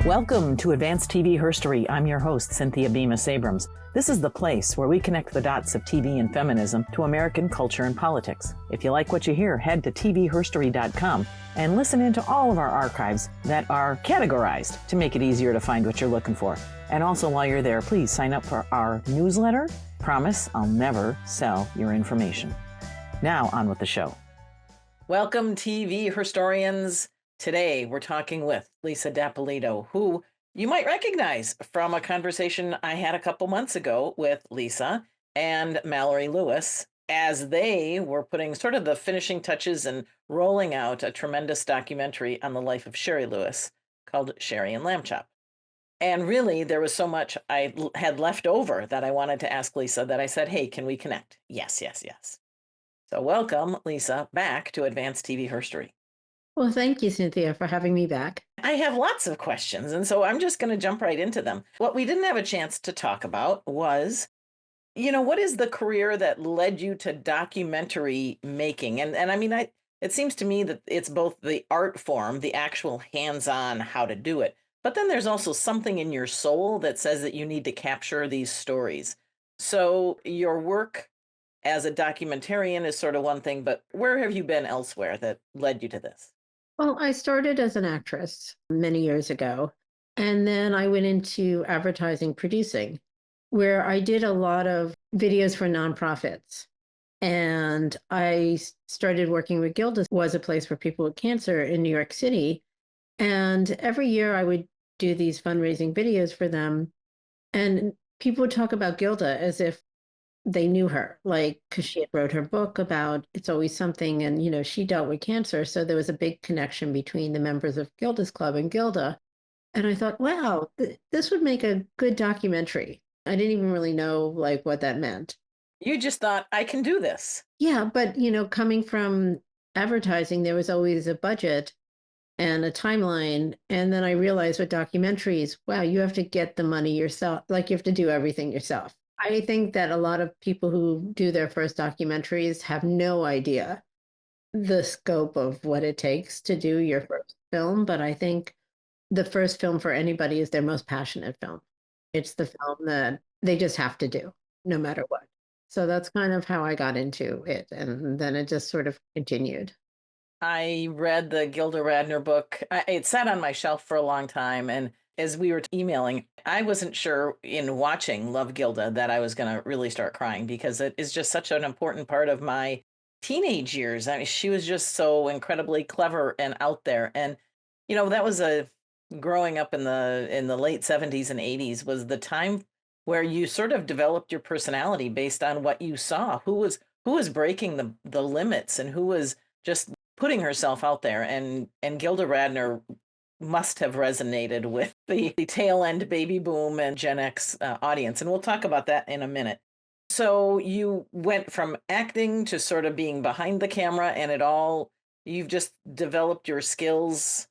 Welcome to Advanced TV Herstory. I'm your host, Cynthia Bemis Abrams. This is the place where we connect the dots of TV and feminism to American culture and politics. If you like what you hear, head to tvherstory.com and listen into all of our archives that are categorized to make it easier to find what you're looking for. And also, while you're there, please sign up for our newsletter. Promise I'll never sell your information. Now, on with the show. Welcome, TV Herstoryans. Today, we're talking with Lisa D'Appolito, who you might recognize from a conversation I had a couple months ago with Lisa and Mallory Lewis, as they were putting sort of the finishing touches and rolling out a tremendous documentary on the life of Shari Lewis called Shari and Lamb Chop. And really, there was so much I had left over that I wanted to ask Lisa that I said, hey, can we connect? Yes. So welcome, Lisa, back to Advanced TV Herstory. Well, thank you, Cynthia, for having me back. I have lots of questions, and so I'm just going to jump right into them. What we didn't have a chance to talk about was, what is the career that led you to documentary making? And I mean, it seems to me that it's both the art form, the actual hands-on how to do it, but then there's also something in your soul that says that you need to capture these stories. So your work as a documentarian is sort of one thing, but where have you been elsewhere that led you to this? Well, I started as an actress many years ago, and then I went into advertising producing, where I did a lot of videos for nonprofits. And I started working with Gilda, was a place for people with cancer in New York City. And every year I would do these fundraising videos for them. And people would talk about Gilda as if they knew her, like, because she had wrote her book about It's Always Something, and she dealt with cancer, so there was a big connection between the members of Gilda's Club and Gilda. And I thought, wow, this would make a good documentary. I didn't even really know what that meant. You just thought, I can do this. Yeah, but coming from advertising, there was always a budget and a timeline. And then I realized with documentaries, wow, you have to get the money yourself, you have to do everything yourself. I think that a lot of people who do their first documentaries have no idea the scope of what it takes to do your first film. But I think the first film for anybody is their most passionate film. It's the film that they just have to do no matter what. So that's kind of how I got into it. And then it just sort of continued. I read the Gilda Radner book. It sat on my shelf for a long time. And as we were emailing, I wasn't sure in watching Love Gilda that I was going to really start crying, because it is just such an important part of my teenage years. I mean, she was just so incredibly clever and out there. And, that was growing up in the late 70s and 80s was the time where you sort of developed your personality based on what you saw, who was breaking the limits and who was just putting herself out there. And Gilda Radner must have resonated with the tail end baby boom and Gen X audience. And we'll talk about that in a minute. So you went from acting to sort of being behind the camera, and you've just developed your skills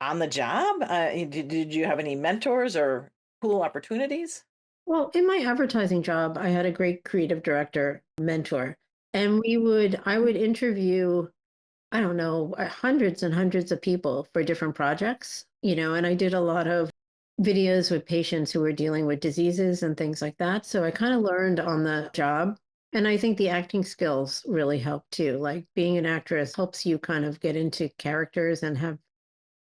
on the job. Did you have any mentors or cool opportunities? Well, in my advertising job, I had a great creative director mentor, and I would interview, I don't know, hundreds and hundreds of people for different projects, and I did a lot of videos with patients who were dealing with diseases and things like that. So I kind of learned on the job. And I think the acting skills really help too. Like, being an actress helps you kind of get into characters and have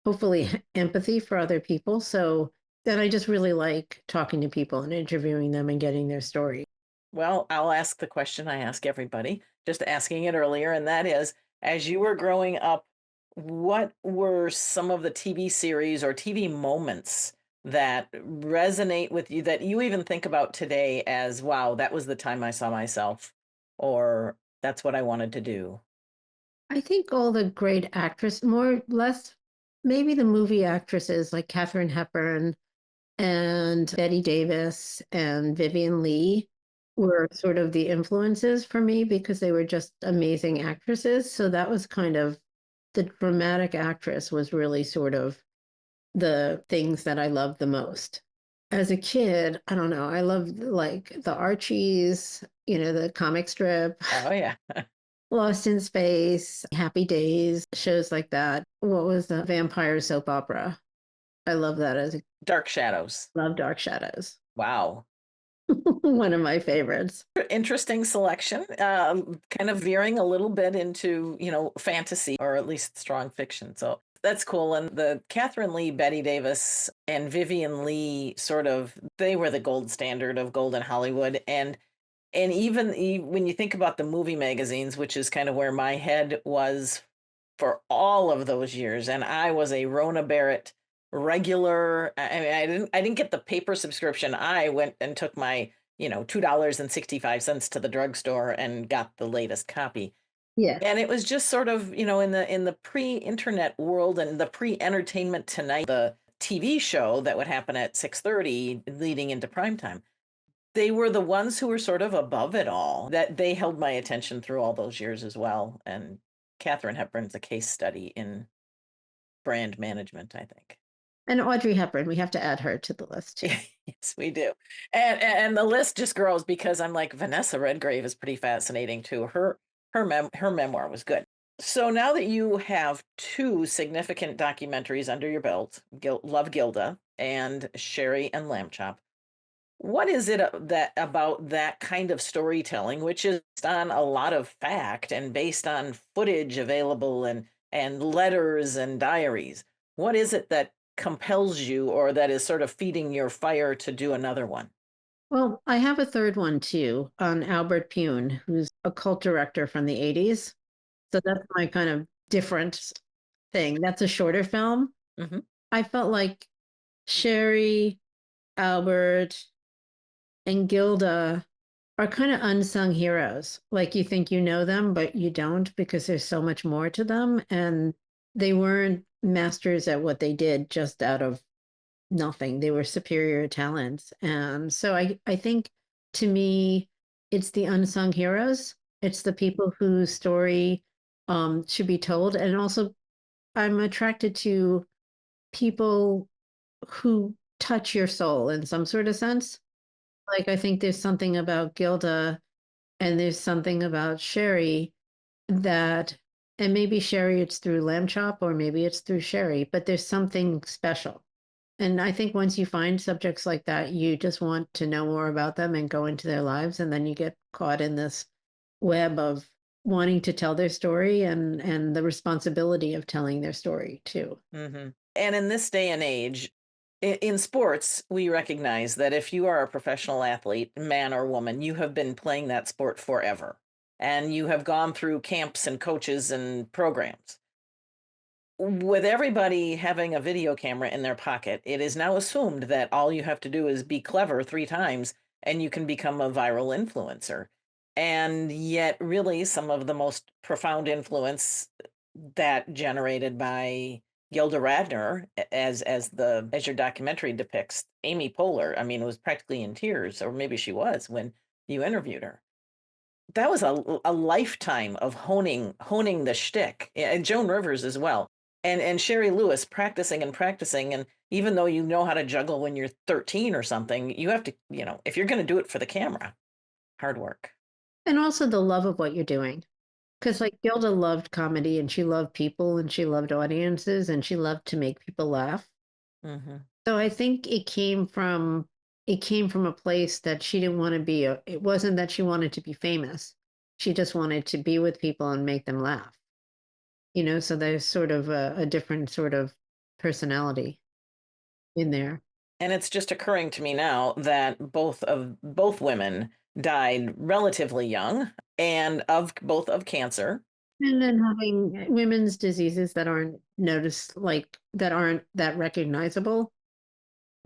hopefully empathy for other people. So then I just really like talking to people and interviewing them and getting their story. Well, I'll ask the question I ask everybody, just asking it earlier, and that is, as you were growing up, what were some of the TV series or TV moments that resonate with you that you even think about today as, wow, that was the time I saw myself, or that's what I wanted to do? I think all the great actresses, more or less, maybe the movie actresses like Katharine Hepburn and Betty Davis and Vivian Leigh were sort of the influences for me, because they were just amazing actresses. So that was kind of, the dramatic actress was really sort of the things that I loved the most. As a kid, I don't know, I loved the Archies, the comic strip. Oh, yeah. Lost in Space, Happy Days, shows like that. What was the vampire soap opera? I love that as a Dark Shadows. love Dark Shadows. Wow. One of my favorites. Interesting selection. Kind of veering a little bit into, fantasy or at least strong fiction. So that's cool. And the Catherine Lee, Betty Davis, and Vivian Lee they were the gold standard of golden Hollywood. And even when you think about the movie magazines, which is kind of where my head was for all of those years, and I was a Rona Barrett regular. I mean, I didn't get the paper subscription. I went and took my, $2.65 to the drugstore and got the latest copy. Yeah. And it was just sort of, in the pre-internet world and the pre-Entertainment Tonight, the TV show that would happen at 6:30 leading into primetime. They were the ones who were sort of above it all, that they held my attention through all those years as well. And Katharine Hepburn's a case study in brand management, I think. And Audrey Hepburn, we have to add her to the list too. Yes, we do. And the list just grows because I'm like, Vanessa Redgrave is pretty fascinating too. Her memoir was good. So now that you have two significant documentaries under your belt, Love Gilda and Shari and Lamb Chop, what is it that about that kind of storytelling, which is based on a lot of fact and based on footage available and letters and diaries? What is it that compels you or that is sort of feeding your fire to do another one? Well, I have a third one too on Albert Pune, who's a cult director from the 80s. So that's my kind of different thing. That's a shorter film. Hmm. I felt like Shari, Albert, and Gilda are kind of unsung heroes. Like you think you know them, but you don't because there's so much more to them. And they weren't masters at what they did just out of nothing. They were superior talents. And so I think to me, it's the unsung heroes. It's the people whose story should be told. And also, I'm attracted to people who touch your soul in some sort of sense. Like, I think there's something about Gilda and there's something about Shari that, and maybe Shari, it's through Lamb Chop or maybe it's through Shari, but there's something special. And I think once you find subjects like that, you just want to know more about them and go into their lives. And then you get caught in this web of wanting to tell their story and the responsibility of telling their story too. Hmm. And in this day and age, in sports, we recognize that if you are a professional athlete, man or woman, you have been playing that sport forever. And you have gone through camps and coaches and programs. With everybody having a video camera in their pocket, it is now assumed that all you have to do is be clever 3 times and you can become a viral influencer. And yet, really, some of the most profound influence that generated by Gilda Radner, as your documentary depicts, Amy Poehler, I mean, was practically in tears, or maybe she was when you interviewed her. That was a lifetime of honing the shtick, and Joan Rivers as well, and Shari Lewis practicing and practicing, and even though you know how to juggle when you're 13 or something, you have to, if you're going to do it for the camera, hard work. And also the love of what you're doing. Because like Gilda loved comedy and she loved people and she loved audiences and she loved to make people laugh. Hmm. So I think it came from a place that she didn't want to be it wasn't that she wanted to be famous. She just wanted to be with people and make them laugh. So there's sort of a different sort of personality in there. And it's just occurring to me now that both women died relatively young and of both of cancer. And then having women's diseases that aren't noticed, like that aren't that recognizable.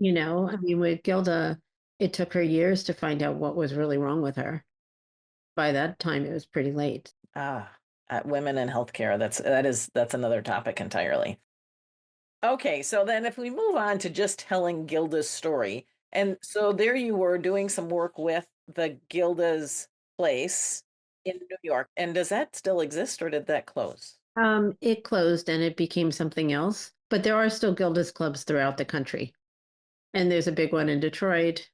I mean, with Gilda, it took her years to find out what was really wrong with her. By that time, it was pretty late. Ah, women in healthcare. That's another topic entirely. Okay, so then if we move on to just telling Gilda's story, and so there you were doing some work with the Gilda's place in New York, and does that still exist or did that close? It closed and it became something else, but there are still Gilda's clubs throughout the country. And there's a big one in Detroit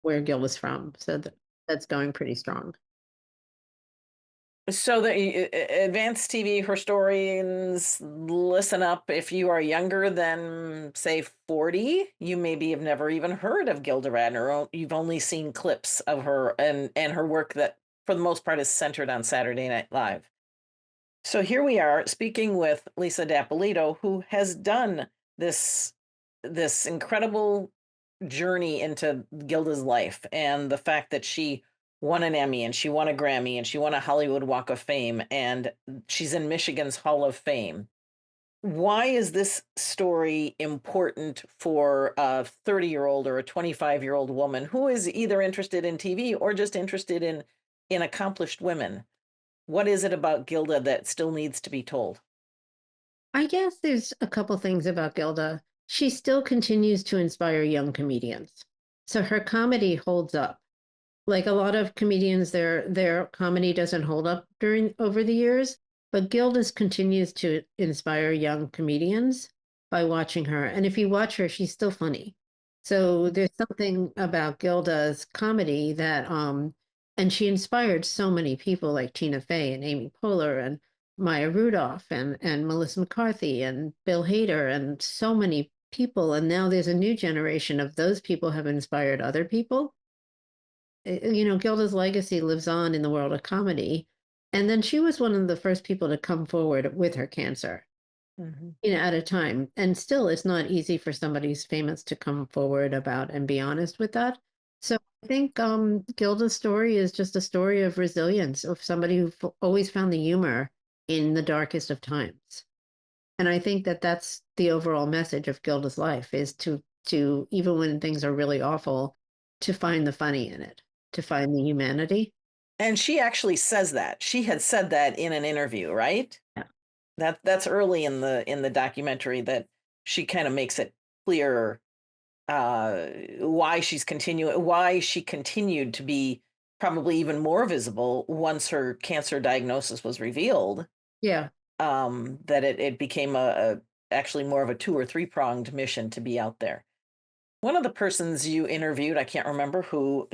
where Gilda's from. So that's going pretty strong. So the advanced TV historians, listen up. If you are younger than, say, 40, you maybe have never even heard of Gilda Radner. You've only seen clips of her and her work that, for the most part, is centered on Saturday Night Live. So here we are speaking with Lisa D'Appolito, who has done this this incredible journey into Gilda's life, and the fact that she won an Emmy and she won a Grammy and she won a Hollywood Walk of Fame and she's in Michigan's Hall of Fame. Why is this story important for a 30-year-old or a 25-year-old woman who is either interested in TV or just interested in accomplished women? What is it about Gilda that still needs to be told? I guess there's a couple things about Gilda. She still continues to inspire young comedians. So her comedy holds up. Like a lot of comedians, their comedy doesn't hold up during over the years, but Gilda's continues to inspire young comedians by watching her. And if you watch her, she's still funny. So there's something about Gilda's comedy that and she inspired so many people like Tina Fey and Amy Poehler and Maya Rudolph and Melissa McCarthy and Bill Hader and so many people. And now there's a new generation of those people have inspired other people. Gilda's legacy lives on in the world of comedy. And then she was one of the first people to come forward with her cancer, Mhm. at a time. And still, it's not easy for somebody who's famous to come forward about and be honest with that. So I think Gilda's story is just a story of resilience, of somebody who always found the humor in the darkest of times. And I think that that's the overall message of Gilda's life is to even when things are really awful, to find the funny in it, to find the humanity. And she actually says that. She had said that in an interview, right? Yeah. That's early in the documentary that she kind of makes it clear why she continued to be probably even more visible once her cancer diagnosis was revealed. Yeah. That it became a actually more of a two or three pronged mission to be out there. One of the persons you interviewed, I can't remember who,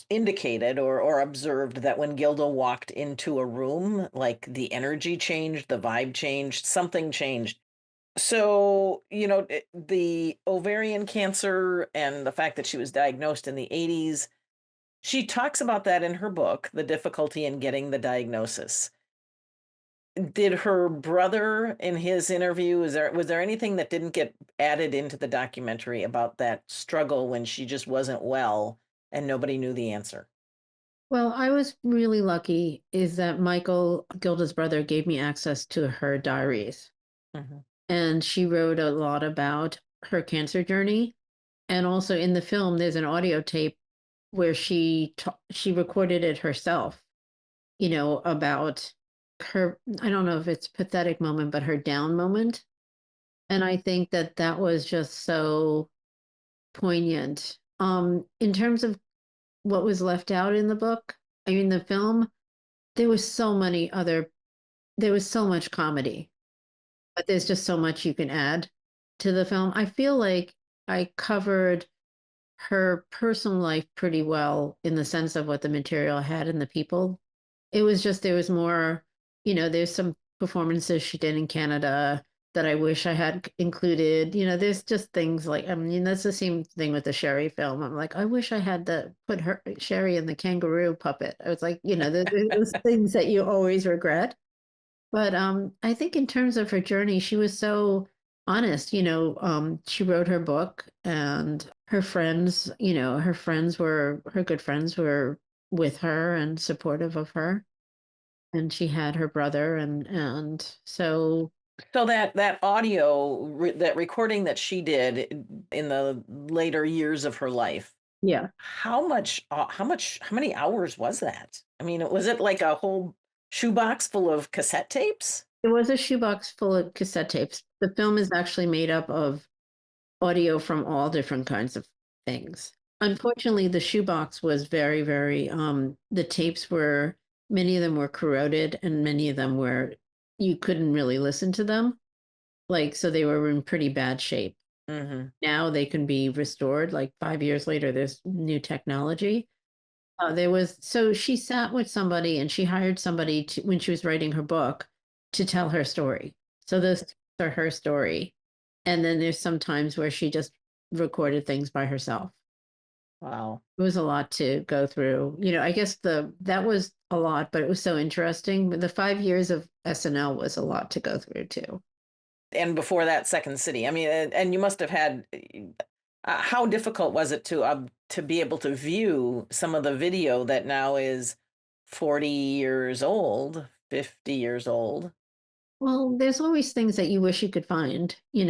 indicated or observed that when Gilda walked into a room, like the energy changed, the vibe changed, something changed. So, the ovarian cancer and the fact that she was diagnosed in the 80s, she talks about that in her book, The Difficulty in Getting the Diagnosis. Did her brother in his interview, was there anything that didn't get added into the documentary about that struggle when she just wasn't well and nobody knew the answer? Well, I was really lucky is that Michael, Gilda's brother, gave me access to her diaries. Mhm. And she wrote a lot about her cancer journey. And also in the film, there's an audio tape where she recorded it herself, about her, I don't know if it's pathetic moment, but her down moment. And I think that that was just so poignant. In terms of what was left out in the book, I mean, the film, there was so many other, there was so much comedy, but there's just so much you can add to the film. I feel like I covered her personal life pretty well in the sense of what the material had and the people. It was just there was more, there's some performances she did in Canada that I wish I had included. There's just things like I mean that's the same thing with the Sherry film. I'm like, I wish I had to put her Sherry in the kangaroo puppet. I was like, there's those things that you always regret. But I think in terms of her journey, she was so honest. She wrote her book, and her good friends were with her and supportive of her. And she had her brother, and so So that that recording that she did in the later years of her life, yeah, how many hours was that? I mean, was it like a whole shoebox full of cassette tapes? it was a shoebox full of cassette tapes. The film is actually made up of audio from all different kinds of things. Unfortunately, the shoebox was very, very, the tapes were, many of them were corroded and many of them were, you couldn't really listen to them. Like, so they were in pretty bad shape. Hmm. Now they can be restored. Like 5 years later, there's new technology. So she sat with somebody and she hired somebody to, when she was writing her book, to tell her story. So those are her story. And then there's some times where she just recorded things by herself. Wow. It was a lot to go through. I guess that was a lot, but it was so interesting. But the 5 years of SNL was a lot to go through too. And before that, Second City. I mean, and you must have had, how difficult was it to be able to view some of the video that now is 40 years old, 50 years old? Well, there's always things that you wish you could find. We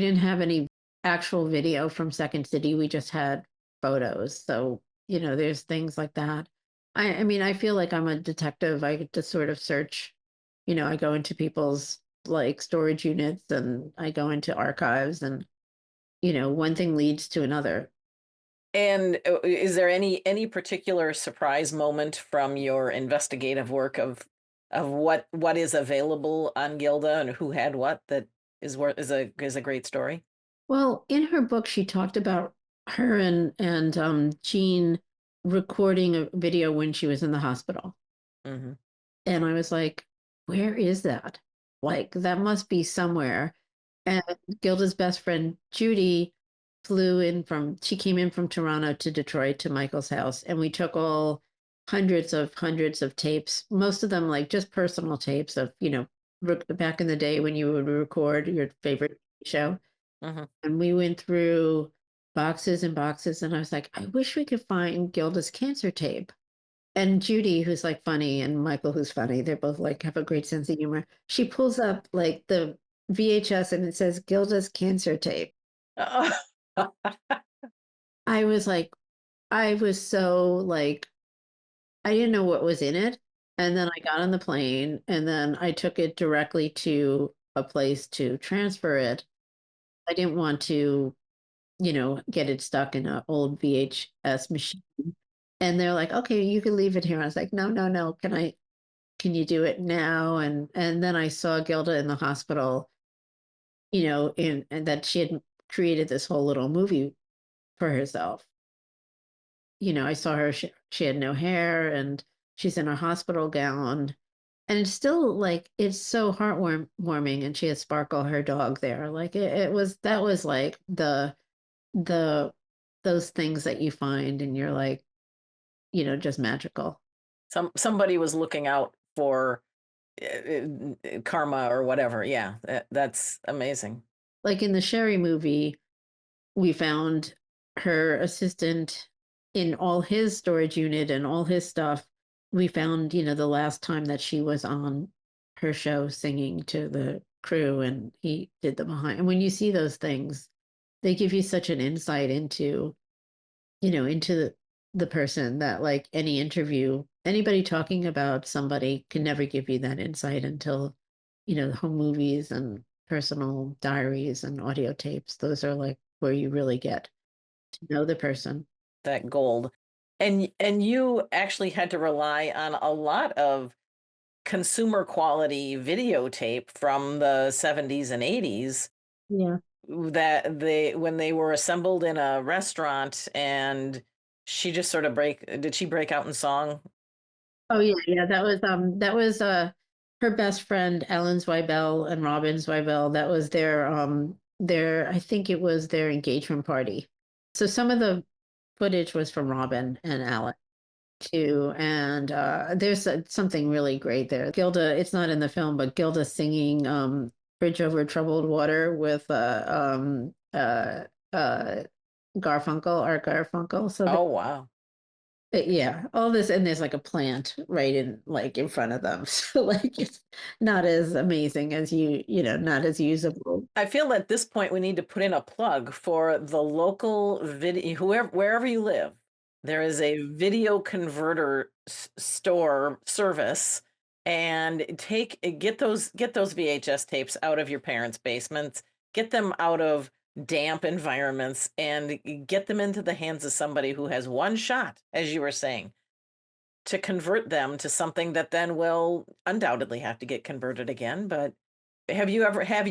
didn't have any actual video from Second City. We just had photos. So, there's things like that. I mean, I feel like I'm a detective. I get to sort of search, I go into people's like storage units and I go into archives and, one thing leads to another. And is there any particular surprise moment from your investigative work of what is available on Gilda and who had what that is a great story? Well, in her book, she talked about her and Jean recording a video when she was in the hospital. Hmm. And I was like, where is that? Like, that must be somewhere. And Gilda's best friend, Judy, she came in from Toronto to Detroit to Michael's house. And we took all hundreds of tapes, most of them like just personal tapes of, back in the day when you would record your favorite show. Hmm. And we went through boxes and boxes. And I was like, I wish we could find Gilda's cancer tape. And Judy, who's like funny, and Michael, who's funny, they're both like have a great sense of humor. She pulls up like the VHS and it says Gilda's cancer tape. I was like, I was so like, I didn't know what was in it. And then I got on the plane and then I took it directly to a place to transfer it. I didn't want to, get it stuck in an old VHS machine. And they're like, okay, you can leave it here. I was like, no, no, no. Can you do it now? And then I saw Gilda in the hospital, and that she had created this whole little movie for herself. I saw her, she had no hair and she's in a hospital gown. And it's still like it's so heartwarming and she has Sparkle, her dog there. Like that was like the those things that you find and you're like, just magical. Somebody was looking out for karma or whatever. Yeah, that's amazing. Like in the Sherry movie, we found her assistant in all his storage unit and all his stuff. We found, the last time that she was on her show singing to the crew and he did the behind. And when you see those things, they give you such an insight into the person that like any interview, anybody talking about somebody can never give you that insight until, the home movies and personal diaries and audio tapes. Those are like where you really get to know the person. That gold. And you actually had to rely on a lot of consumer quality videotape from the 70s and 80s Yeah. that when they were assembled in a restaurant and she just sort of did she break out in song? Oh yeah, yeah. That was her best friend Ellen Zweibel and Robin Zweibel. That was their I think it was their engagement party. So some of the footage was from Robin and Ellen too. And there's something really great there. Gilda, it's not in the film, but Gilda singing Bridge Over Troubled Water with Garfunkel, Art Garfunkel. So Oh, wow. yeah, all this, and there's like a plant right in front of them. So like it's not as amazing as not as usable. I feel at this point we need to put in a plug for the local video, wherever you live. There is a video converter store service, and get those VHS tapes out of your parents' basements, get them out of damp environments, and get them into the hands of somebody who has one shot, as you were saying, to convert them to something that then will undoubtedly have to get converted again. But have you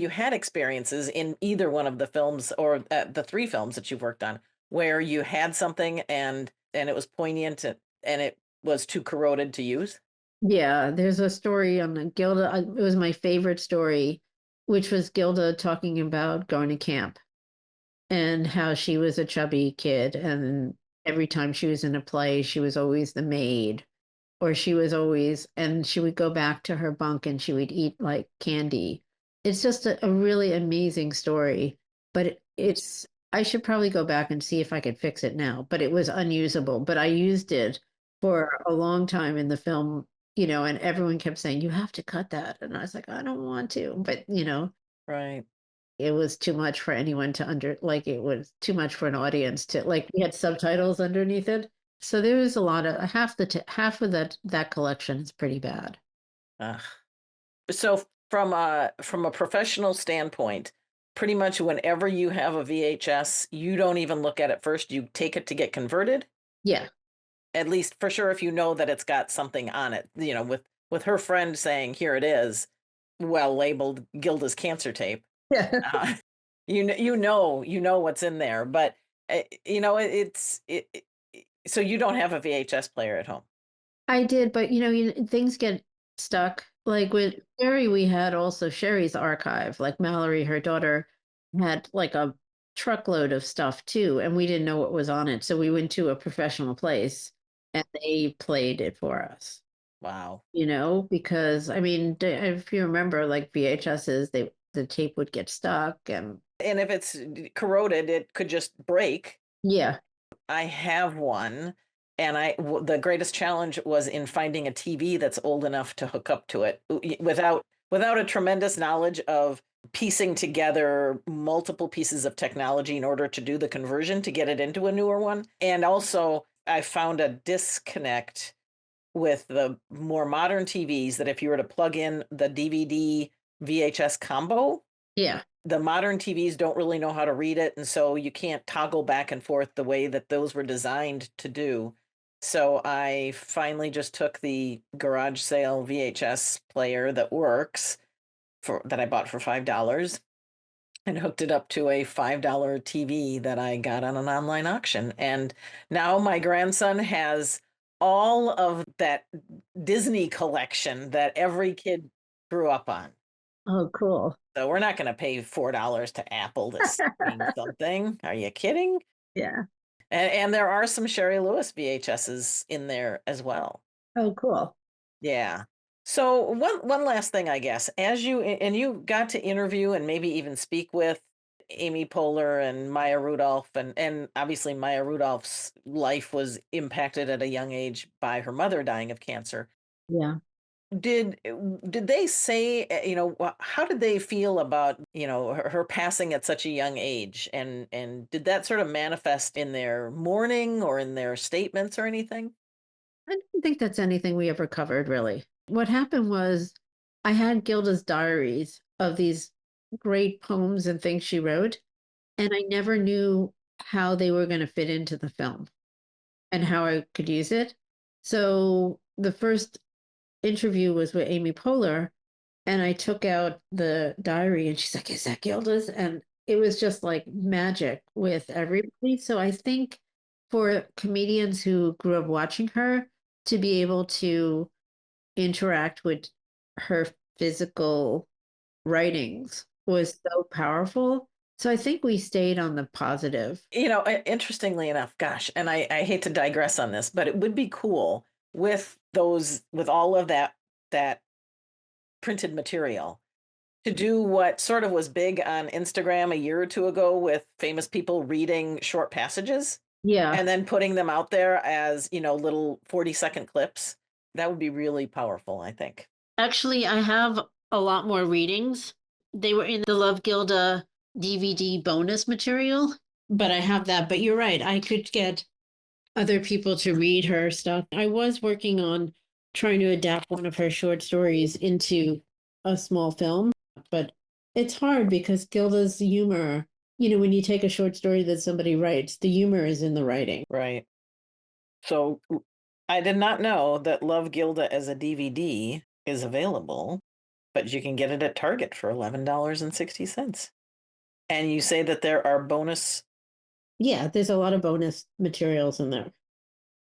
had experiences in either one of the films or the three films that you've worked on where you had something and and it was poignant and it was too corroded to use? Yeah, there's a story on the Gilda. It was my favorite story, which was Gilda talking about going to camp and how she was a chubby kid. And every time she was in a play, she was always the maid, or she was always, and she would go back to her bunk and she would eat like candy. It's just a really amazing story, but I should probably go back and see if I could fix it now, but it was unusable. But I used it for a long time in the film, and everyone kept saying, you have to cut that. And I was like, I don't want to, but Right. it was too much for anyone to like it was too much for an audience to like we had subtitles underneath it. So there was a lot of half of that collection is pretty bad. Ugh. So from a professional standpoint, pretty much whenever you have a VHS, you don't even look at it first. You take it to get converted. Yeah. At least for sure, if you know that it's got something on it, with her friend saying, "Here it is," well labeled Gilda's cancer tape. Yeah. Uh, you know what's in there, but so you don't have a VHS player at home. I did, but things get stuck. Like with Sherry, we had also Sherry's archive. Like Mallory, her daughter, had like a truckload of stuff too, and we didn't know what was on it. So we went to a professional place and they played it for us. Wow. Because I mean, if you remember, like VHSs, the tape would get stuck, and And if it's corroded, it could just break. yeah, I have one, and the greatest challenge was in finding a TV that's old enough to hook up to it without a tremendous knowledge of piecing together multiple pieces of technology in order to do the conversion to get it into a newer one. And also, I found a disconnect with the more modern TVs that if you were to plug in the DVD VHS combo, yeah. the modern TVs don't really know how to read it, and so you can't toggle back and forth the way that those were designed to do. So I finally just took the garage sale VHS player that works that I bought for $5 and hooked it up to a $5 TV that I got on an online auction. And now my grandson has all of that Disney collection that every kid grew up on. Oh, cool. So we're not going to pay $4 to Apple to stream something. Are you kidding? Yeah. And there are some Shari Lewis VHSs in there as well. Oh, cool. Yeah. So one last thing, I guess, as you got to interview and maybe even speak with Amy Poehler and Maya Rudolph, and obviously Maya Rudolph's life was impacted at a young age by her mother dying of cancer. Yeah. Did they say, how did they feel about, her passing at such a young age? And did that sort of manifest in their mourning or in their statements or anything? I don't think that's anything we ever covered, really. What happened was I had Gilda's diaries of these great poems and things she wrote, and I never knew how they were going to fit into the film and how I could use it. So the first interview was with Amy Poehler, and I took out the diary, and she's like, "Is that Gilda's?" And it was just like magic with everybody. So I think for comedians who grew up watching her to be able to interact with her physical writings was so powerful. So I think we stayed on the positive. Interestingly enough, gosh, and I hate to digress on this, but it would be cool with all of that printed material to do what sort of was big on Instagram a year or two ago with famous people reading short passages Yeah. and then putting them out there as, little 40-second clips. That would be really powerful, I think. Actually, I have a lot more readings. They were in the Love Gilda DVD bonus material, but I have that. But you're right. I could get other people to read her stuff. I was working on trying to adapt one of her short stories into a small film, but it's hard because Gilda's humor, when you take a short story that somebody writes, the humor is in the writing. Right. So I did not know that Love Gilda as a DVD is available, but you can get it at Target for $11.60. And you say that there are bonus. Yeah, there's a lot of bonus materials in there.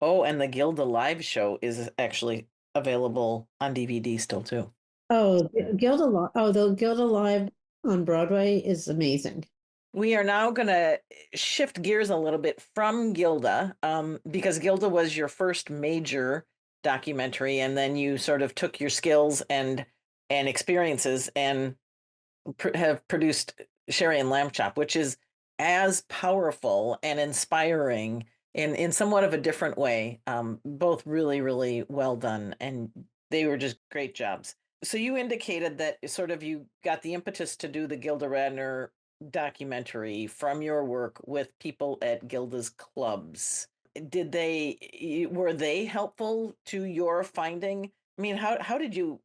Oh, and the Gilda live show is actually available on DVD still too. Oh, the Gilda Live on Broadway is amazing. We are now going to shift gears a little bit from Gilda, because Gilda was your first major documentary, and then you sort of took your skills and experiences and have produced Shari and Lamb Chop, which is as powerful and inspiring in somewhat of a different way. Both really, really well done, and they were just great jobs. So you indicated that sort of you got the impetus to do the Gilda Radner documentary from your work with people at Gilda's clubs. Were they helpful to your finding? I mean, how did you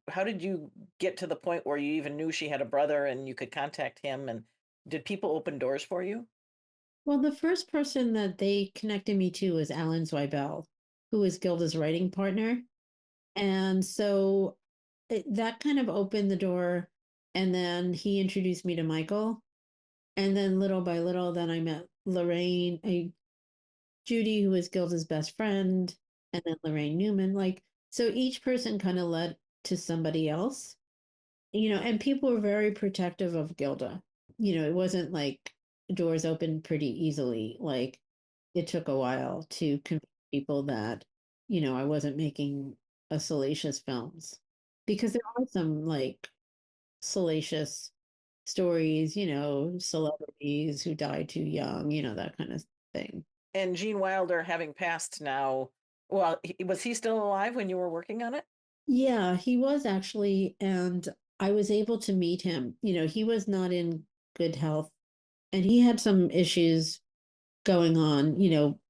get to the point where you even knew she had a brother and you could contact him, and did people open doors for you? Well, the first person that they connected me to was Alan Zweibel, who was Gilda's writing partner. And so that kind of opened the door. And then he introduced me to Michael. And then little by little, then I met Judy, who was Gilda's best friend, and then Lorraine Newman. Like, so each person kind of led to somebody else, and people were very protective of Gilda. It wasn't like doors opened pretty easily. Like, it took a while to convince people that, I wasn't making a salacious films, because there are some like salacious stories, celebrities who died too young, that kind of thing. And Gene Wilder having passed now, well, was he still alive when you were working on it? Yeah, he was actually, and I was able to meet him. He was not in good health, and he had some issues going on.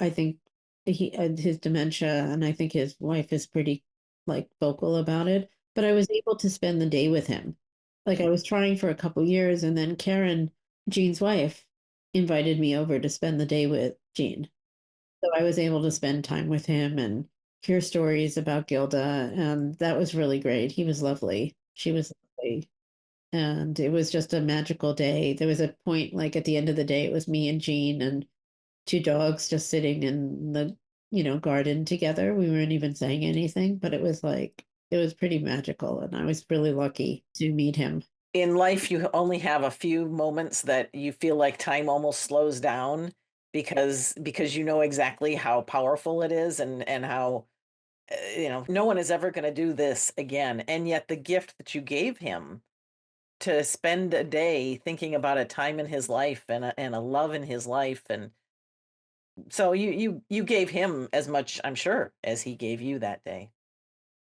I think he his dementia, and I think his wife is pretty like vocal about it. But I was able to spend the day with him. Like, I was trying for a couple years, and then Karen, Gene's wife, invited me over to spend the day with Gene. So I was able to spend time with him and hear stories about Gilda, and that was really great. He was lovely. She was lovely. And it was just a magical day. There was a point, like at the end of the day, it was me and Jean and two dogs just sitting in the, garden together. We weren't even saying anything, but it was pretty magical. And I was really lucky to meet him. In life, you only have a few moments that you feel like time almost slows down because you know exactly how powerful it is, and how no one is ever going to do this again. And yet the gift that you gave him to spend a day thinking about a time in his life and a love in his life, and so you gave him as much, I'm sure, as he gave you that day.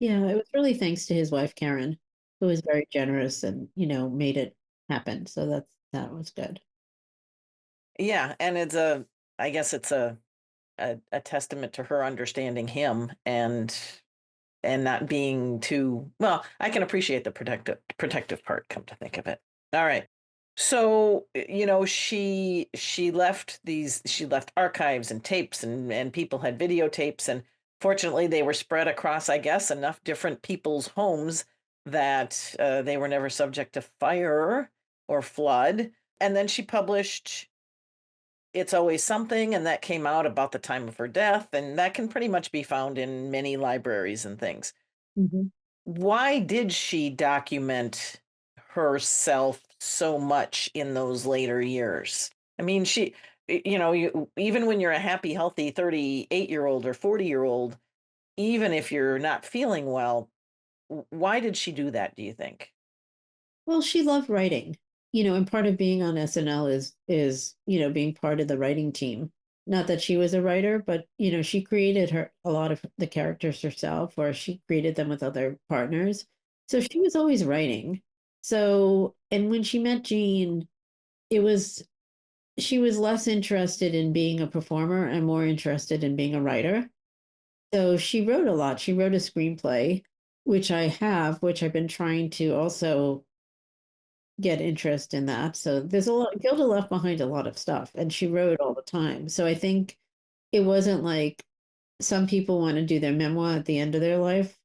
Yeah, it was really thanks to his wife, Karen, who was very generous and, made it happen. So that was good. Yeah, and I guess it's a testament to her understanding him and not being too well. I can appreciate the protective part, come to think of it. All right. So, she left archives and tapes, and people had videotapes, and fortunately they were spread across, I guess, enough different people's homes that they were never subject to fire or flood. And then she published It's Always Something, and that came out about the time of her death, and that can pretty much be found in many libraries and things. Mhm. Why did she document herself so much in those later years? I mean, even when you're a happy, healthy 38-year-old or 40-year-old, even if you're not feeling well, why did she do that, do you think? Well, she loved writing, and part of being on SNL is, being part of the writing team. Not that she was a writer, but she created a lot of the characters herself, or she created them with other partners. So she was always writing. So, and when she met Gene, it was she was less interested in being a performer and more interested in being a writer. So she wrote a lot. She wrote a screenplay, which I've been trying to also get interest in that. So there's a lot, Gilda left behind a lot of stuff and she wrote all the time. So I think it wasn't like some people want to do their memoir at the end of their life.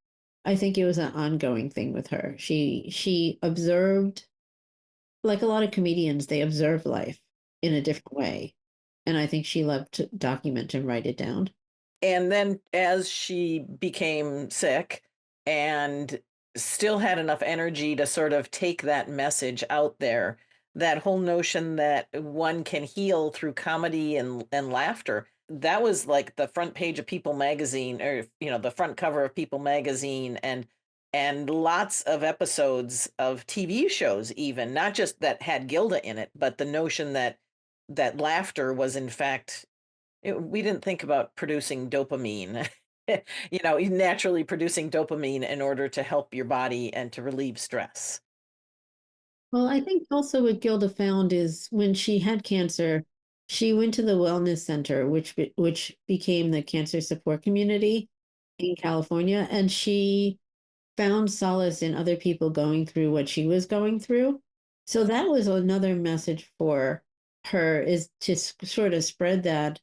I think it was an ongoing thing with her. She observed, like a lot of comedians, they observe life in a different way. And I think she loved to document and write it down. And then as she became sick and still had enough energy to sort of take that message out there, that whole notion that one can heal through comedy and laughter, that was like the front page of People magazine, or the front cover of People magazine, and lots of episodes of TV shows, even not just that had Gilda in it, but the notion that laughter was in fact, we didn't think about producing dopamine, naturally producing dopamine in order to help your body and to relieve stress. Well, I think also what Gilda found is when she had cancer, she went to the wellness center, which became the cancer support community in California, and she found solace in other people going through what she was going through. So that was another message for her, is to sort of spread that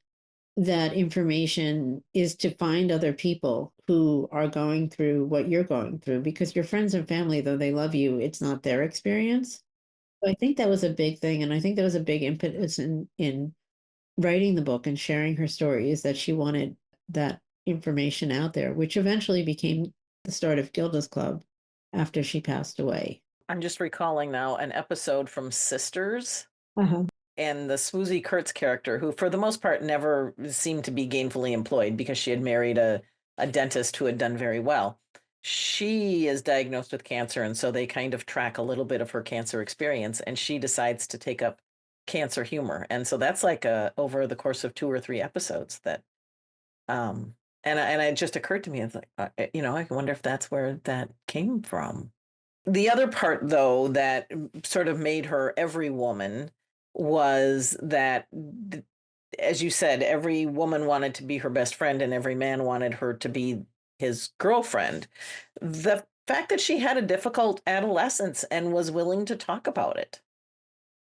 information, is to find other people who are going through what you're going through, because your friends and family, though they love you, it's not their experience. So I think that was a big thing, and I think that was a big impetus in writing the book and sharing her story, is that she wanted that information out there, which eventually became the start of Gilda's Club after she passed away. I'm just recalling now an episode from Sisters, Uh-huh. and the Swoozie Kurtz character, who for the most part never seemed to be gainfully employed because she had married a dentist who had done very well. She is diagnosed with cancer, and so they kind of track a little bit of her cancer experience, and she decides to take up cancer humor. And so that's like over the course of 2 or 3 episodes that and it just occurred to me, it's like, I wonder if that's where that came from. The other part, though, that sort of made her every woman was that, as you said, every woman wanted to be her best friend and every man wanted her to be his girlfriend. The fact that she had a difficult adolescence and was willing to talk about it.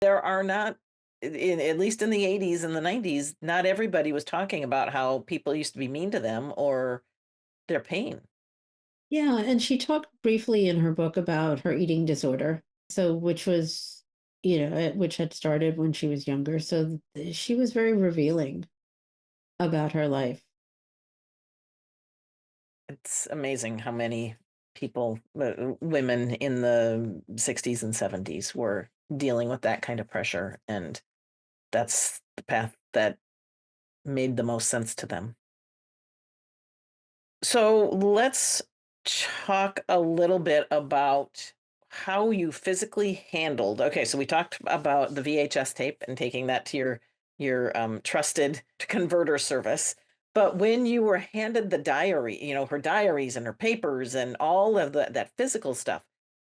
There are not, at least in the 80s and the 90s, not everybody was talking about how people used to be mean to them or their pain. Yeah, and she talked briefly in her book about her eating disorder. So, which was, which had started when she was younger. So she was very revealing about her life. It's amazing how many people, women in the 60s and 70s were dealing with that kind of pressure. And that's the path that made the most sense to them. So let's talk a little bit about how you physically handled. Okay, so we talked about the VHS tape and taking that to your trusted converter service. But when you were handed the diary, her diaries and her papers and all of that physical stuff,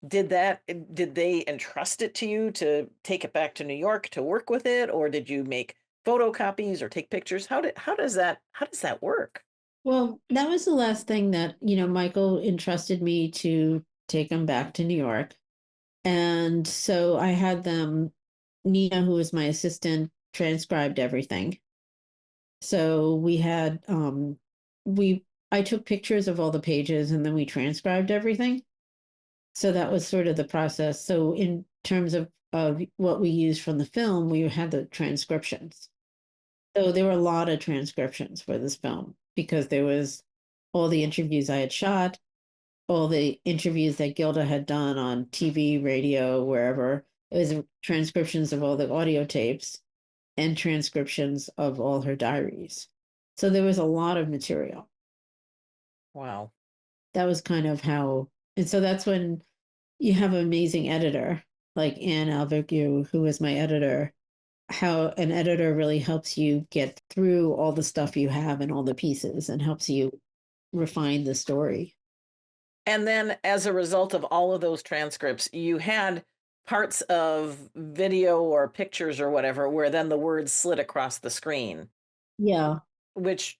did they entrust it to you to take it back to New York to work with it, or did you make photocopies or take pictures? How does that work? Well, that was the last thing that, Michael entrusted me to take them back to New York. And so I had them, Nina, who was my assistant, transcribed everything. So I took pictures of all the pages and then we transcribed everything. So that was sort of the process. So in terms of what we used from the film, we had the transcriptions. So there were a lot of transcriptions for this film because there was all the interviews I had shot, all the interviews that Gilda had done on TV, radio, wherever. It was transcriptions of all the audio tapes and transcriptions of all her diaries. So there was a lot of material. Wow. That was kind of how, and so that's when you have an amazing editor like Anne Alvergue, who was my editor. How an editor really helps you get through all the stuff you have and all the pieces and helps you refine the story. And then as a result of all of those transcripts, you had parts of video or pictures or whatever where then the words slid across the screen, Yeah. which,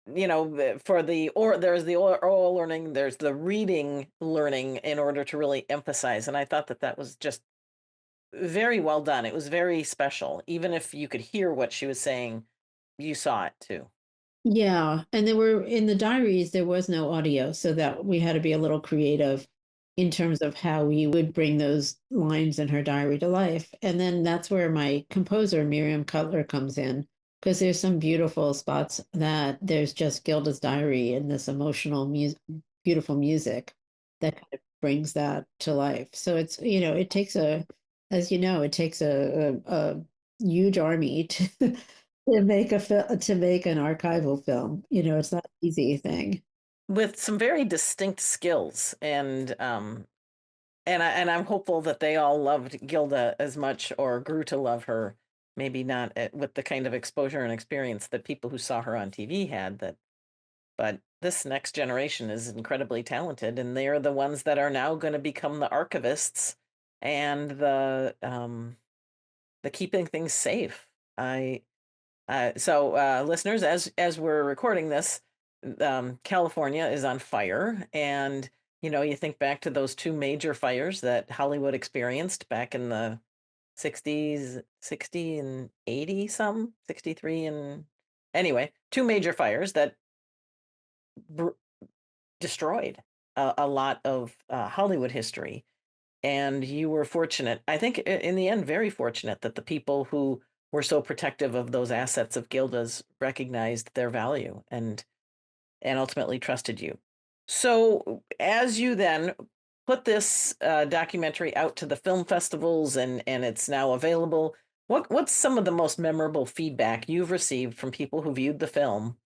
for there's the oral learning, there's the reading learning in order to really emphasize. And I thought that was just very well done. It was very special. Even if you could hear what she was saying, you saw it too. Yeah. And there were in the diaries, there was no audio. So that we had to be a little creative in terms of how we would bring those lines in her diary to life. And then that's where my composer, Miriam Cutler, comes in, because there's some beautiful spots that there's just Gilda's diary and this emotional music, beautiful music that kind of brings that to life. So it's, it takes as you know, it takes a huge army to to make an archival film. It's not an easy thing. With some very distinct skills, and I'm hopeful that they all loved Gilda as much or grew to love her. Maybe not with the kind of exposure and experience that people who saw her on TV had. But this next generation is incredibly talented, and they are the ones that are now going to become the archivists and the keeping things safe. Listeners, as we're recording this, California is on fire, and you think back to those two major fires that Hollywood experienced back in the 60s, 60 and 80, 63 and anyway, two major fires that destroyed a lot of Hollywood history. And you were fortunate, I think, in the end, very fortunate that the people who were so protective of those assets of Gilda's recognized their value and ultimately trusted you. So as you then put this documentary out to the film festivals and it's now available, what's some of the most memorable feedback you've received from people who viewed the film?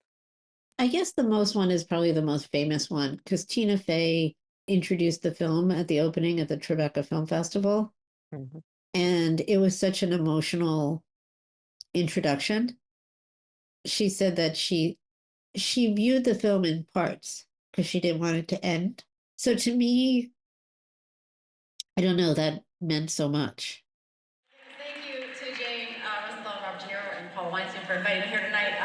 I guess the most one is probably the most famous one because Tina Fey introduced the film at the opening at the Tribeca Film Festival. Mhm. And it was such an emotional introduction. She said that she viewed the film in parts because she didn't want it to end. So to me, I don't know, that meant so much. Thank you to Jane Rosenthal, Robert De Niro, and Paul Weinstein for inviting me here tonight.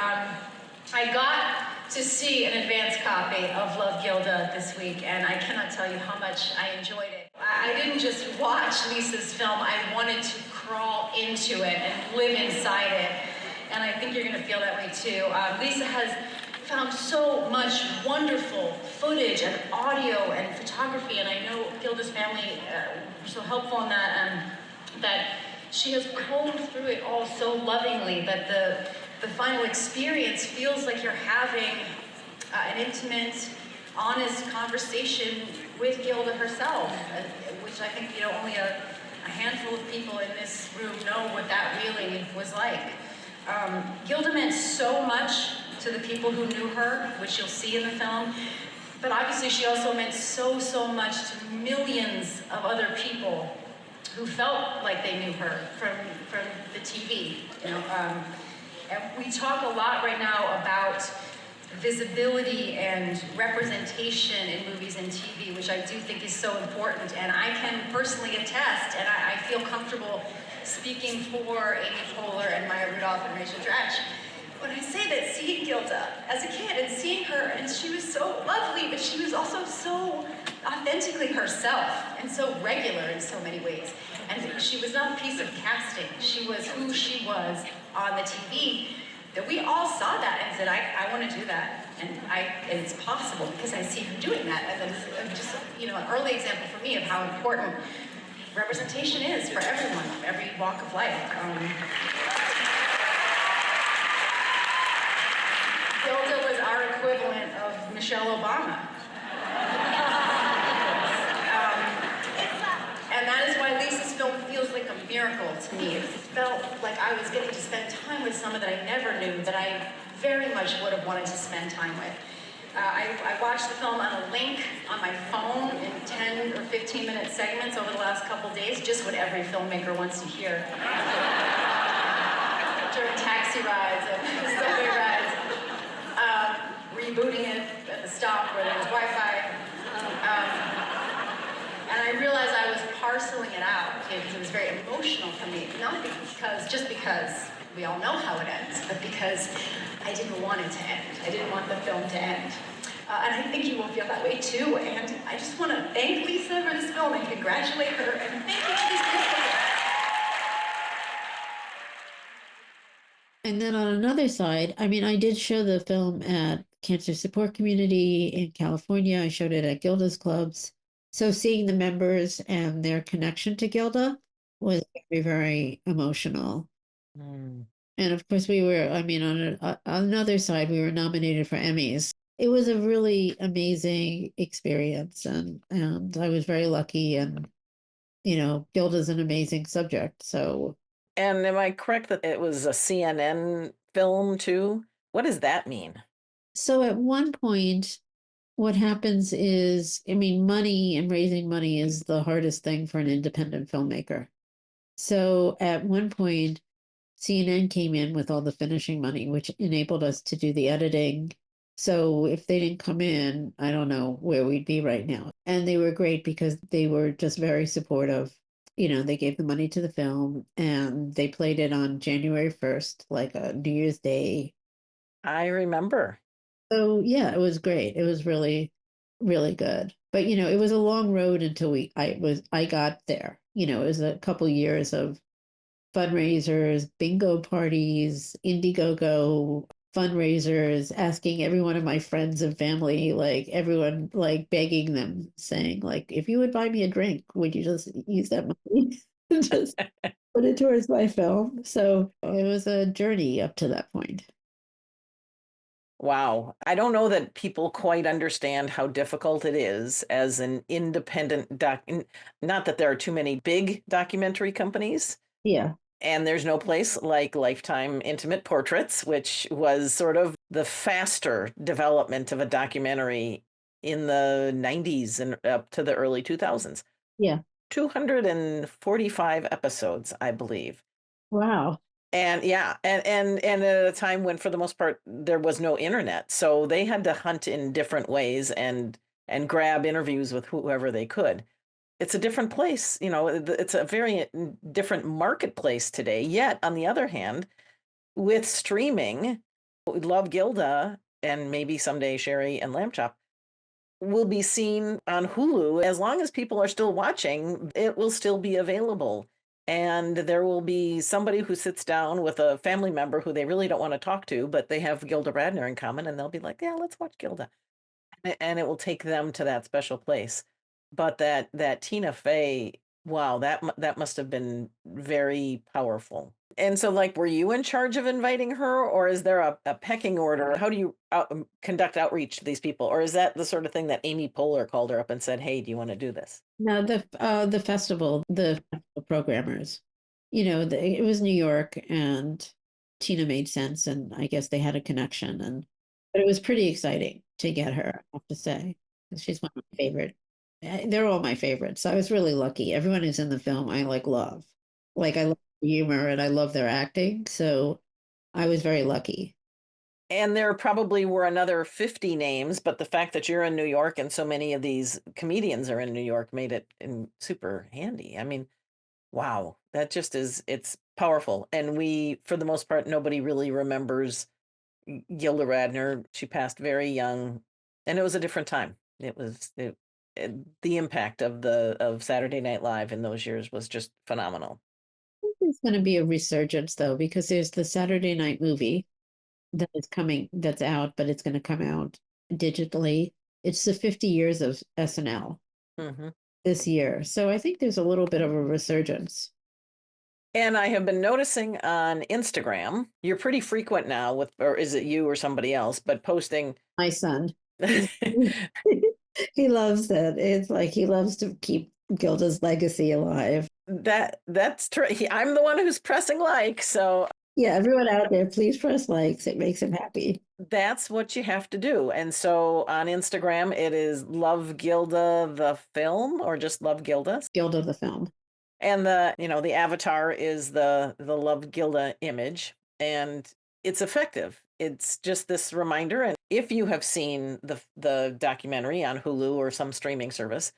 I got to see an advance copy of Love Gilda this week, and I cannot tell you how much I enjoyed it. I didn't just watch Lisa's film, I wanted to crawl into it and live inside it, and I think you're going to feel that way too. Lisa has found so much wonderful footage and audio and photography, and I know Gilda's family were so helpful in that, that she has combed through it all so lovingly that the final experience feels like you're having an intimate, honest conversation with Gilda herself, which I think only a handful of people in this room know what that really was like. Gilda meant so much to the people who knew her, which you'll see in the film, but obviously she also meant so much to millions of other people who felt like they knew her from the TV. And we talk a lot right now about visibility and representation in movies and TV, which I do think is so important. And I can personally attest, and I feel comfortable speaking for Amy Poehler and Maya Rudolph and Rachel Dratch when I say that seeing Gilda as a kid and seeing her, and she was so lovely, but she was also so authentically herself and so regular in so many ways. And she was not a piece of casting. She was who she was on the TV. That we all saw that and said, I want to do that. And it's possible because I see her doing that. And that's just an early example for me of how important representation is for everyone, every walk of life. Gilda was our equivalent of Michelle Obama. And that is why Lisa's film feels like a miracle to me. It felt like I was getting to spend time with someone that I never knew, that I very much would have wanted to spend time with. I watched the film on a link on my phone in 10 or 15-minute segments over the last couple days, just what every filmmaker wants to hear. During taxi rides and subway rides. Rebooting it at the stop where there was Wi-Fi. And I realized I was parceling it out because it was very emotional for me, not just because we all know how it ends, but because I didn't want it to end. I didn't want the film to end. And I think you will feel that way too. And I just want to thank Lisa for this film and congratulate her and thank you for these people. And then on another side, I mean, I did show the film at Cancer Support Community in California. I showed it at Gilda's clubs. So seeing the members and their connection to Gilda was very, very emotional. Mm. And of course, we were, I mean, on another side, we were nominated for Emmys. It was a really amazing experience, and I was very lucky. And Gilda's an amazing subject. So, And am I correct that it was a CNN film too? What does that mean? so at one point, what happens is, I mean, money and raising money is the hardest thing for an independent filmmaker. So at one point, CNN came in with all the finishing money, which enabled us to do the editing. So if they didn't come in, I don't know where we'd be right now. And they were great because they were just very supportive. They gave the money to the film and they played it on January 1st, like a New Year's Day. I remember. So yeah, it was great. It was really, really good. But it was a long road until I got there. It was a couple years of fundraisers, bingo parties, Indiegogo fundraisers, asking every one of my friends and family, like everyone, like begging them, saying, like, if you would buy me a drink, would you just use that money? Just put it towards my film. So it was a journey up to that point. Wow. I don't know that people quite understand how difficult it is as an independent not that there are too many big documentary companies, Yeah. and there's no place like Lifetime Intimate Portraits, which was sort of the faster development of a documentary in the 90s and up to the early 2000s. Yeah. 245 episodes, I believe. Wow. And yeah, and at a time when for the most part there was no internet, so they had to hunt in different ways and grab interviews with whoever they could. It's a different place, it's a very different marketplace today. Yet on the other hand, with streaming, Love Gilda and maybe someday Shari and Lamb Chop will be seen on Hulu. As long as people are still watching, it will still be available. And there will be somebody who sits down with a family member who they really don't want to talk to, but they have Gilda Radner in common, and they'll be like, "Yeah, let's watch Gilda." And it will take them to that special place. But that Tina Fey, wow, that must have been very powerful. And so, like, were you in charge of inviting her, or is there a pecking order? How do you conduct outreach to these people, or is that the sort of thing that Amy Poehler called her up and said, "Hey, do you want to do this?" No, the festival, the festival programmers, it was New York, and Tina made sense, and I guess they had a connection, but it was pretty exciting to get her, I have to say. She's one of my favorite. They're all my favorites. So I was really lucky. Everyone who's in the film, I love. Like I love the humor and I love their acting. So I was very lucky. And there probably were another 50 names, but the fact that you're in New York and so many of these comedians are in New York made it super handy. I mean, wow, that just it's powerful. And we, for the most part, nobody really remembers Gilda Radner. She passed very young, and it was a different time. The impact of the of Saturday Night Live in those years was just phenomenal. There's going to be a resurgence though, because there's the Saturday night movie that is coming, that's out, but it's going to come out digitally. It's the 50 years of SNL Hmm. this year. So I think there's a little bit of a resurgence. And I have been noticing on Instagram, you're pretty frequent now with, or is it you or somebody else, but posting. My son, he's, he loves it. It's like he loves to keep Gilda's legacy alive. That's true. I'm the one who's pressing like, so Yeah, everyone out there, please press likes. It makes him happy. that's what you have to do. And so on Instagram, it is Love Gilda the film, or just Love Gilda. Gilda the film. And the avatar is the Love Gilda image, and it's effective. It's just this reminder. And if you have seen the documentary on Hulu or some streaming service,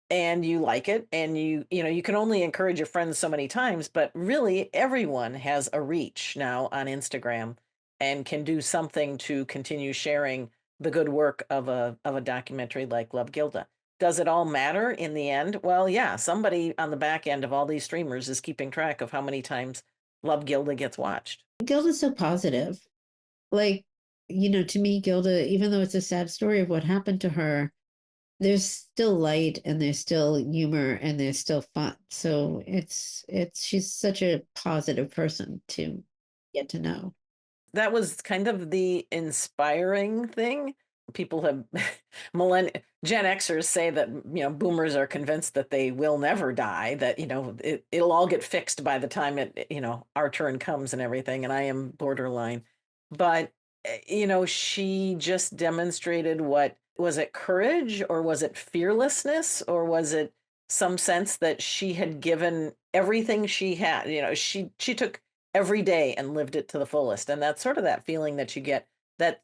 and you like it, and you can only encourage your friends so many times, but really everyone has a reach now on Instagram and can do something to continue sharing the good work of a documentary like Love Gilda. Does it all matter in the end? Well, yeah, somebody on the back end of all these streamers is keeping track of how many times Love Gilda gets watched. Gilda's so positive. Like, to me, Gilda, even though it's a sad story of what happened to her, there's still light and there's still humor and there's still fun. So she's such a positive person too. get to know. That was kind of the inspiring thing. People have Gen Xers say that, boomers are convinced that they will never die, that, it'll all get fixed by the time our turn comes and everything. And I am borderline. But, she just demonstrated was it courage, or was it fearlessness, or was it some sense that she had given everything she had? She took every day and lived it to the fullest. And that's sort of that feeling that you get that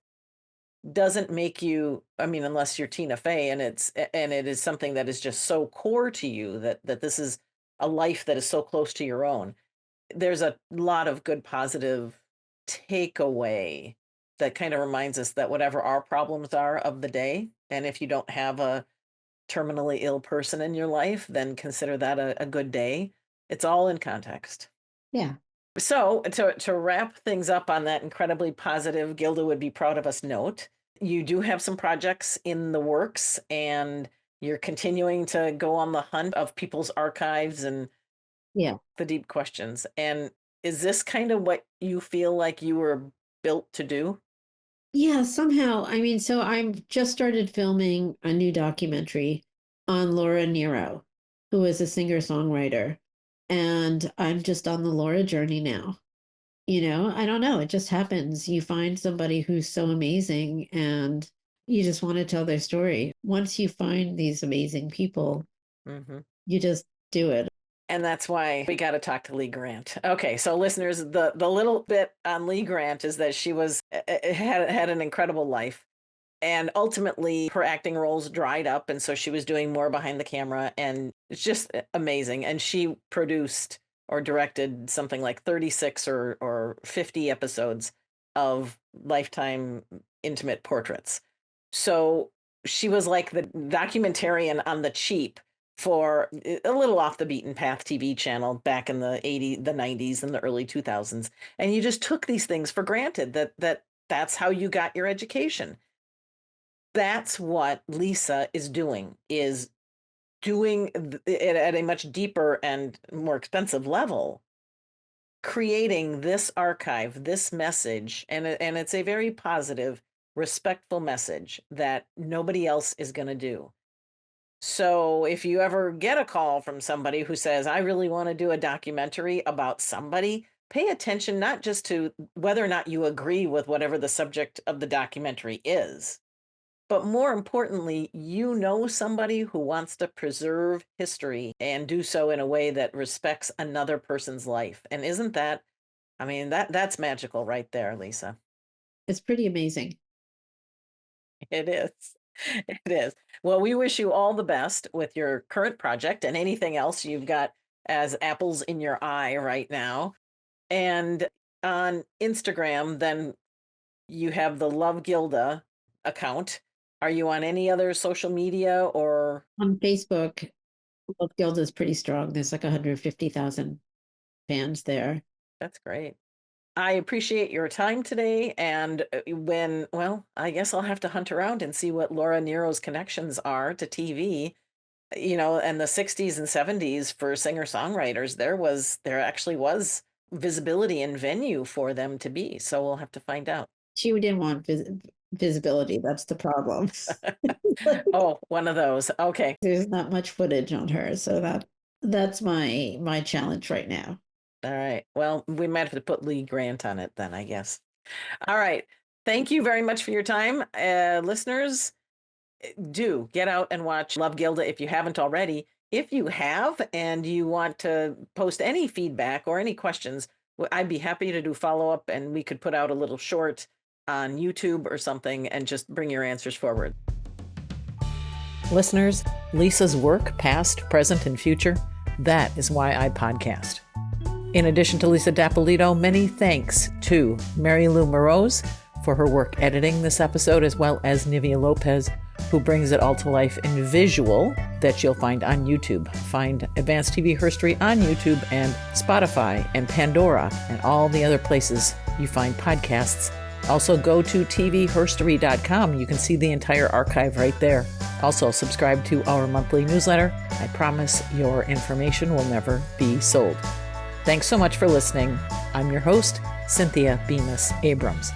doesn't make you, unless you're Tina Fey and it is something that is just so core to you, that this is a life that is so close to your own. There's a lot of good positive takeaway that kind of reminds us that whatever our problems are of the day, and if you don't have a terminally ill person in your life, then consider that a good day. It's all in context. Yeah. So to wrap things up on that incredibly positive, Gilda would be proud of us note, you do have some projects in the works, and you're continuing to go on the hunt of people's archives and the deep questions. And is this kind of what you feel like you were built to do? Yeah, somehow. So I've just started filming a new documentary on Laura Nero, who is a singer-songwriter. And I'm just on the Laura journey now. I don't know. It just happens. You find somebody who's so amazing and you just want to tell their story. Once you find these amazing people, you just do it. And that's why we got to talk to Lee Grant. Okay, so listeners, the little bit on Lee Grant is that she had an incredible life. And ultimately, her acting roles dried up. And so she was doing more behind the camera. And it's just amazing. And she produced or directed something like 36 or 50 episodes of Lifetime intimate portraits. So she was like the documentarian on the cheap for a little off the beaten path TV channel back in the 80s, the 90s, and the early 2000s. And you just took these things for granted that's how you got your education. That's what Lisa is doing it at a much deeper and more expensive level, creating this archive, this message, and it's a very positive, respectful message that nobody else is going to do. So if you ever get a call from somebody who says, I really want to do a documentary about somebody, pay attention not just to whether or not you agree with whatever the subject of the documentary is, but more importantly, somebody who wants to preserve history and do so in a way that respects another person's life. And isn't that, that's magical right there, Lisa. It's pretty amazing. It is. It is. Well, we wish you all the best with your current project and anything else you've got as apples in your eye right now. And on Instagram, then you have the Love Gilda account. Are you on any other social media or? On Facebook, Love Gilda is pretty strong. There's like 150,000 fans there. That's great. I appreciate your time today. And I guess I'll have to hunt around and see what Laura Nero's connections are to TV. And the 60s and 70s for singer-songwriters, there actually was visibility and venue for them to be. So we'll have to find out. She didn't want visibility. That's the problem. Oh, one of those. Okay. There's not much footage on her. So that's my challenge right now. All right. Well, we might have to put Lee Grant on it then, I guess. All right. Thank you very much for your time. Listeners, do get out and watch Love Gilda if you haven't already. If you have and you want to post any feedback or any questions, I'd be happy to do follow-up, and we could put out a little short on YouTube or something and just bring your answers forward. Listeners, Lisa's work, past, present, and future, that is why I podcast. In addition to Lisa D'Appolito, many thanks to Mary Lou Morose for her work editing this episode, as well as Nivea Lopez, who brings it all to life in visual that you'll find on YouTube. Find Advanced TV Herstory on YouTube and Spotify and Pandora and all the other places you find podcasts. Also, go to tvherstory.com. You can see the entire archive right there. Also, subscribe to our monthly newsletter. I promise your information will never be sold. Thanks so much for listening. I'm your host, Cynthia Bemis Abrams.